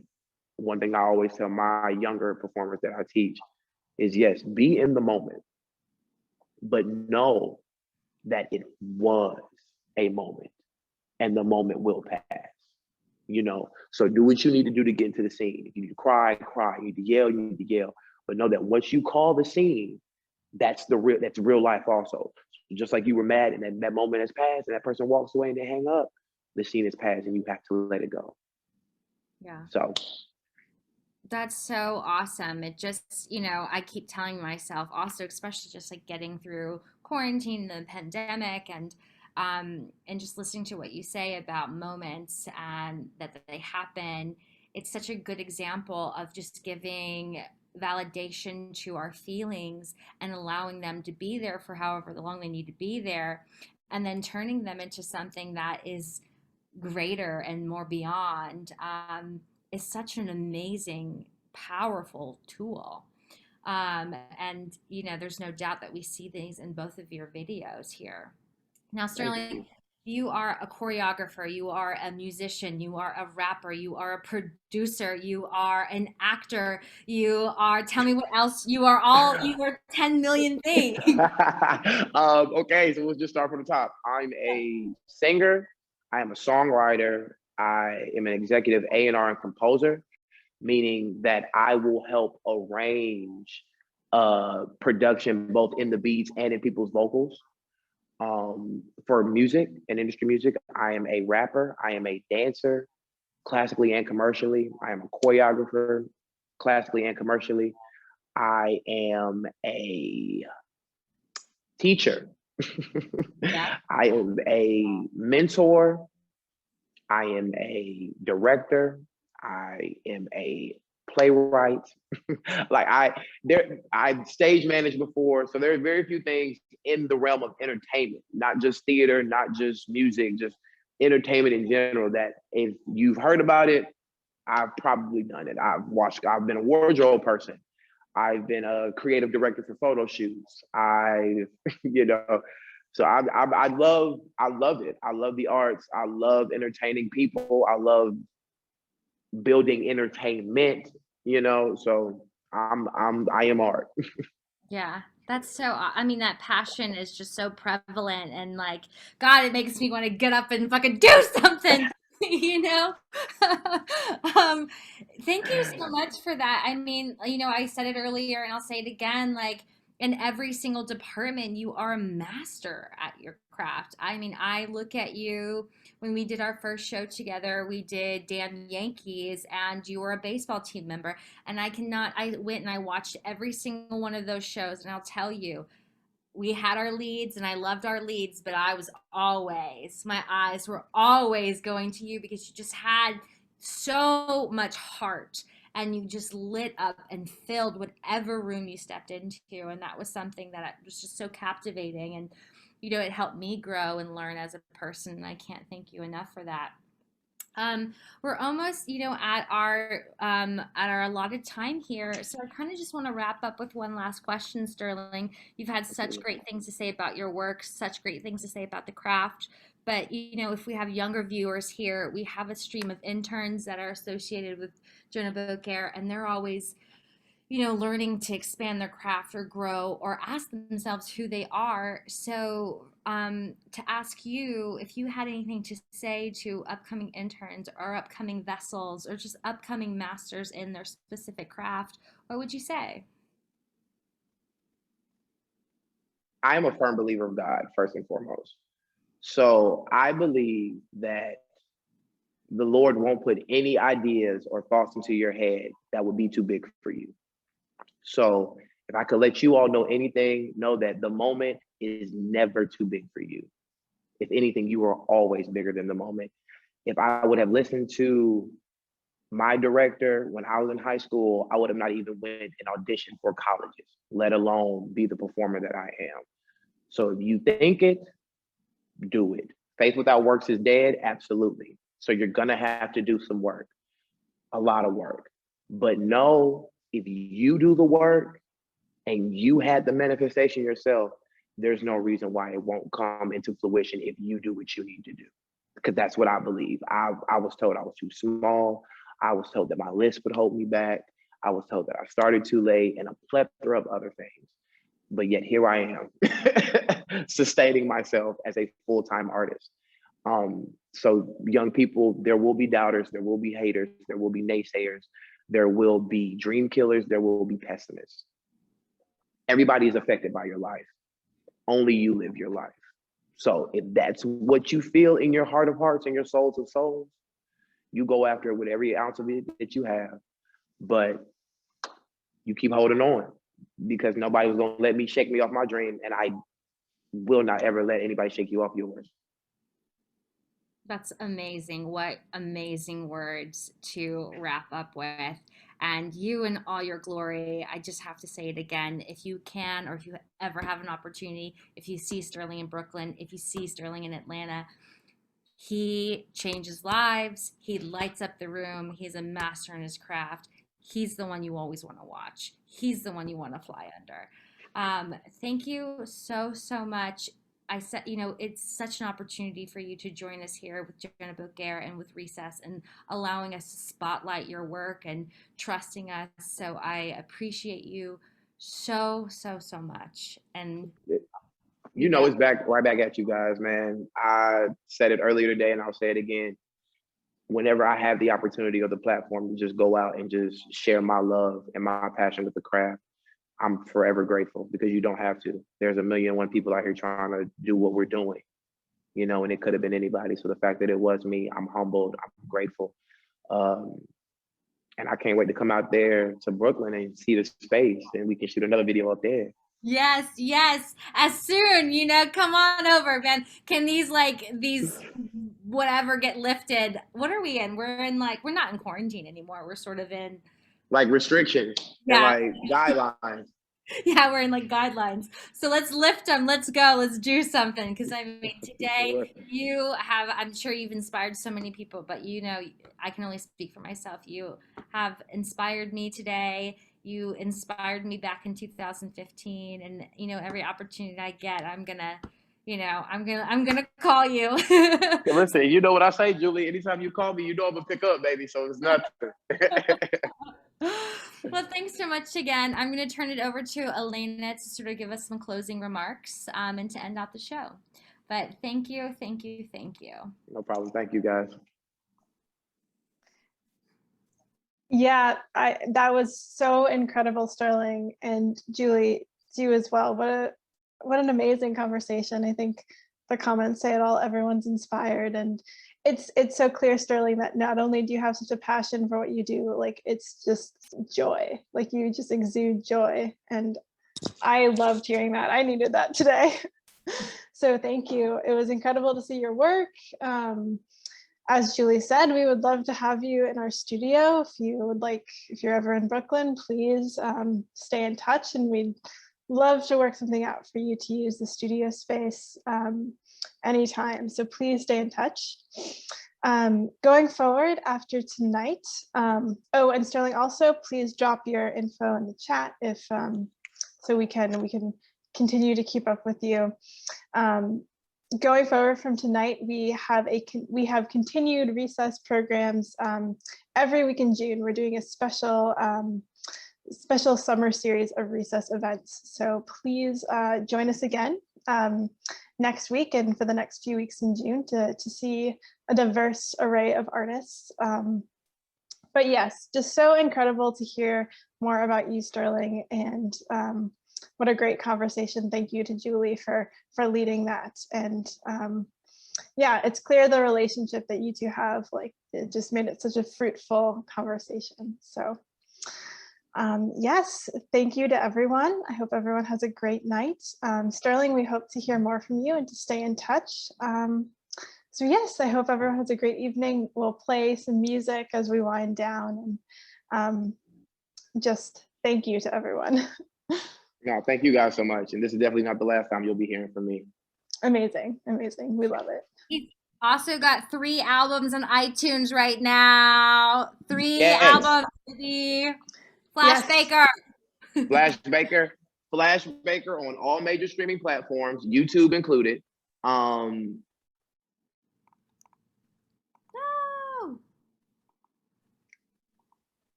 [SPEAKER 3] one thing I always tell my younger performers that I teach is, yes, be in the moment, but know that it was a moment and the moment will pass. So do what you need to do to get into the scene. If you need to cry, you need to yell, but know that once you call the scene, that's real life also. Just like you were mad and that moment has passed and that person walks away and they hang up, the scene has passed and you have to let it go.
[SPEAKER 5] Yeah.
[SPEAKER 3] So
[SPEAKER 5] that's so awesome. It just, I keep telling myself also, especially just like getting through quarantine and the pandemic, and just listening to what you say about moments and that they happen. It's such a good example of just giving validation to our feelings and allowing them to be there for however long they need to be there, and then turning them into something that is greater and more beyond, is such an amazing, powerful tool. And there's no doubt that we see these in both of your videos here. Now, Sterling, you are a choreographer, you are a musician, you are a rapper, you are a producer, you are an actor, tell me what else, you are 10 million things.
[SPEAKER 3] Okay, so we'll just start from the top. I'm a singer, I am a songwriter, I am an executive A&R and composer, meaning that I will help arrange production both in the beats and in people's vocals. For music and industry music, I am a rapper, I am a dancer, classically and commercially. I am a choreographer, classically and commercially. I am a teacher. Yeah. I am a mentor. I am a director. I am a playwright. Like I stage managed before, so there are very few things in the realm of entertainment, not just theater, not just music, just entertainment in general, that if you've heard about it, I've probably done it. I've been a wardrobe person. I've been a creative director for photo shoots. So I love it. I love the arts. I love entertaining people. I love building entertainment, so I am art.
[SPEAKER 5] Yeah, that's so, I mean, that passion is just so prevalent and like, God, it makes me want to get up and fucking do something, you know? Um, Thank you so much for that. I mean, I said it earlier and I'll say it again, like in every single department, you are a master at your craft. I mean, I look at you when we did our first show together, we did Damn Yankees and you were a baseball team member. And I went and I watched every single one of those shows. And I'll tell you, we had our leads and I loved our leads, but my eyes were always going to you because you just had so much heart and you just lit up and filled whatever room you stepped into. And that was something that was just so captivating. And, it helped me grow and learn as a person. And I can't thank you enough for that. We're almost, at our allotted time here. So I kind of just want to wrap up with one last question, Sterling. You've had such great things to say about your work, such great things to say about the craft. But, if we have younger viewers here, we have a stream of interns that are associated with Jonah Beaucaire, and they're always learning to expand their craft or grow or ask themselves who they are. So, to ask you if you had anything to say to upcoming interns or upcoming vessels or just upcoming masters in their specific craft, what would you say?
[SPEAKER 3] I am a firm believer of God, first and foremost. So I believe that the Lord won't put any ideas or thoughts into your head that would be too big for you. So if I could let you all know anything, know that the moment is never too big for you. If anything, you are always bigger than the moment. If I would have listened to my director when I was in high school, I would have not even went and auditioned for colleges, let alone be the performer that I am. So if you think it, do it. Faith without works is dead, absolutely. So you're gonna have to do some work, a lot of work. But know if you do the work and you had the manifestation yourself, there's no reason why it won't come into fruition if you do what you need to do. Because that's what I believe. I was told I was too small. I was told that my list would hold me back. I was told that I started too late and a plethora of other things. But yet here I am, sustaining myself as a full-time artist. So young people, there will be doubters, there will be haters, there will be naysayers, there will be dream killers, there will be pessimists. Everybody is affected by your life. Only you live your life. So if that's what you feel in your heart of hearts and your souls of souls, you go after it with every ounce of it that you have. But you keep holding on because nobody was going to let me shake me off my dream. And I will not ever let anybody shake you off yours.
[SPEAKER 5] That's amazing. What amazing words to wrap up with. And you in all your glory, I just have to say it again. If you can, or if you ever have an opportunity, if you see Sterling in Brooklyn, if you see Sterling in Atlanta, he changes lives. He lights up the room. He's a master in his craft. He's the one you always want to watch. He's the one you want to fly under. Thank you so, so much. I said, it's such an opportunity for you to join us here with Jonah Beaucaire and with Recess and allowing us to spotlight your work and trusting us. So I appreciate you so, so, so much. And
[SPEAKER 3] it's back right back at you guys, man. I said it earlier today and I'll say it again. Whenever I have the opportunity or the platform to just go out and just share my love and my passion with the craft, I'm forever grateful because you don't have to. There's a million and one people out here trying to do what we're doing, and it could have been anybody. So the fact that it was me, I'm humbled, I'm grateful. And I can't wait to come out there to Brooklyn and see the space and we can shoot another video up there.
[SPEAKER 5] Yes, yes. As soon, come on over, man. Can these whatever get lifted? What are we in? We're not in quarantine anymore. We're sort of in
[SPEAKER 3] restrictions and guidelines.
[SPEAKER 5] Yeah, we're in guidelines. So let's lift them. Let's go. Let's do something. Because today I'm sure you've inspired so many people, but I can only speak for myself. You have inspired me today. You inspired me back in 2015, and every opportunity I get, I'm gonna call you.
[SPEAKER 3] Listen, you know what I say, Julie? Anytime you call me, I'm gonna pick up, baby. So it's nothing.
[SPEAKER 5] Well, thanks so much again. I'm going to turn it over to Elena to sort of give us some closing remarks and to end out the show. But thank you, thank you, thank you.
[SPEAKER 3] No problem. Thank you, guys.
[SPEAKER 2] Yeah, that was so incredible, Sterling, and Julie, you as well. What an amazing conversation. I think the comments say it all. Everyone's inspired, and it's so clear, Sterling, that not only do you have such a passion for what you do, like it's just joy. Like you just exude joy, and I loved hearing that. I needed that today. So thank you. It was incredible to see your work. As Julie said, we would love to have you in our studio. If you're ever in Brooklyn, please stay in touch, and we'd love to work something out for you to use the studio space anytime. So please stay in touch. Going forward after tonight, oh, and Sterling, also please drop your info in the chat if so we can continue to keep up with you. Going forward from tonight, we have continued recess programs every week in June. We're doing a special summer series of recess events. So please join us again next week and for the next few weeks in June to see a diverse array of artists. But yes, just so incredible to hear more about you, Sterling, and what a great conversation. Thank you to Julie for leading that. And yeah, it's clear the relationship that you two have, like it just made it such a fruitful conversation. So yes, thank you to everyone. I hope everyone has a great night. Sterling, we hope to hear more from you and to stay in touch. So yes, I hope everyone has a great evening. We'll play some music as we wind down, and just thank you to everyone.
[SPEAKER 3] No, thank you guys so much. And this is definitely not the last time you'll be hearing from me.
[SPEAKER 2] Amazing, amazing. We love it.
[SPEAKER 5] He's also got 3 albums on iTunes right now. 3
[SPEAKER 3] Yes.
[SPEAKER 5] albums, baby. Flash
[SPEAKER 2] Yes.
[SPEAKER 5] Baker.
[SPEAKER 3] Flash Baker on all major streaming platforms, YouTube included.
[SPEAKER 5] No.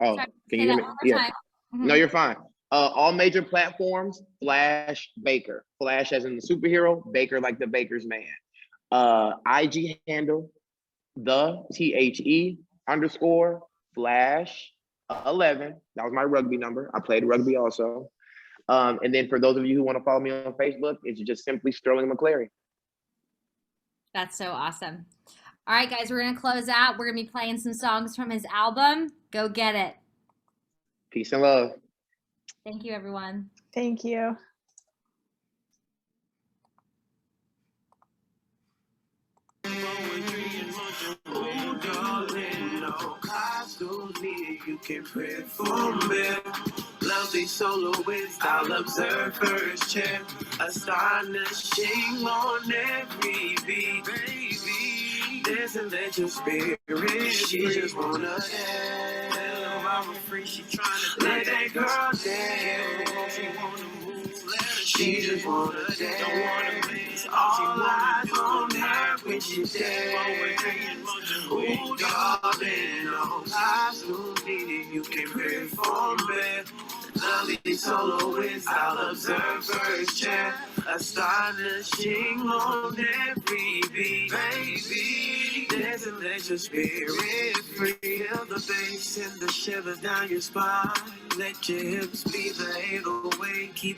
[SPEAKER 3] Oh,
[SPEAKER 5] Sorry,
[SPEAKER 3] can
[SPEAKER 5] say
[SPEAKER 3] you hear
[SPEAKER 5] that
[SPEAKER 3] me?
[SPEAKER 5] one more
[SPEAKER 3] Yeah.
[SPEAKER 5] time. Mhm.
[SPEAKER 3] No, you're fine. All major platforms, Flash Baker. Flash as in the superhero, Baker like the baker's man. IG handle, THE_Flash11. That was my rugby number. I played rugby also. And then for those of you who want to follow me on Facebook, it's just simply Sterling McClary.
[SPEAKER 5] That's so awesome. All right, guys, we're going to close out. We're going to be playing some songs from his album. Go get it.
[SPEAKER 3] Peace and love.
[SPEAKER 5] Thank you, everyone.
[SPEAKER 2] Thank you.
[SPEAKER 1] You can pray for me. Lovely soloist, I'll observe her chair. Astonishing on every beat, baby. Dancing, let your spirit. She just wanna dance. I'm free, she tryna let that girl dance. She wanna move, let her. She just wanna dance. Don't wanna miss. All eyes on her when she dance. Oh, darling, no eyes don't need it. You can pray for me. Lovely soloist, I'll observe her chair. Astonishing on every beat, baby. Dance and let your spirit free. Feel the bass and the shivers down your spine. Let your hips be the 808. Keep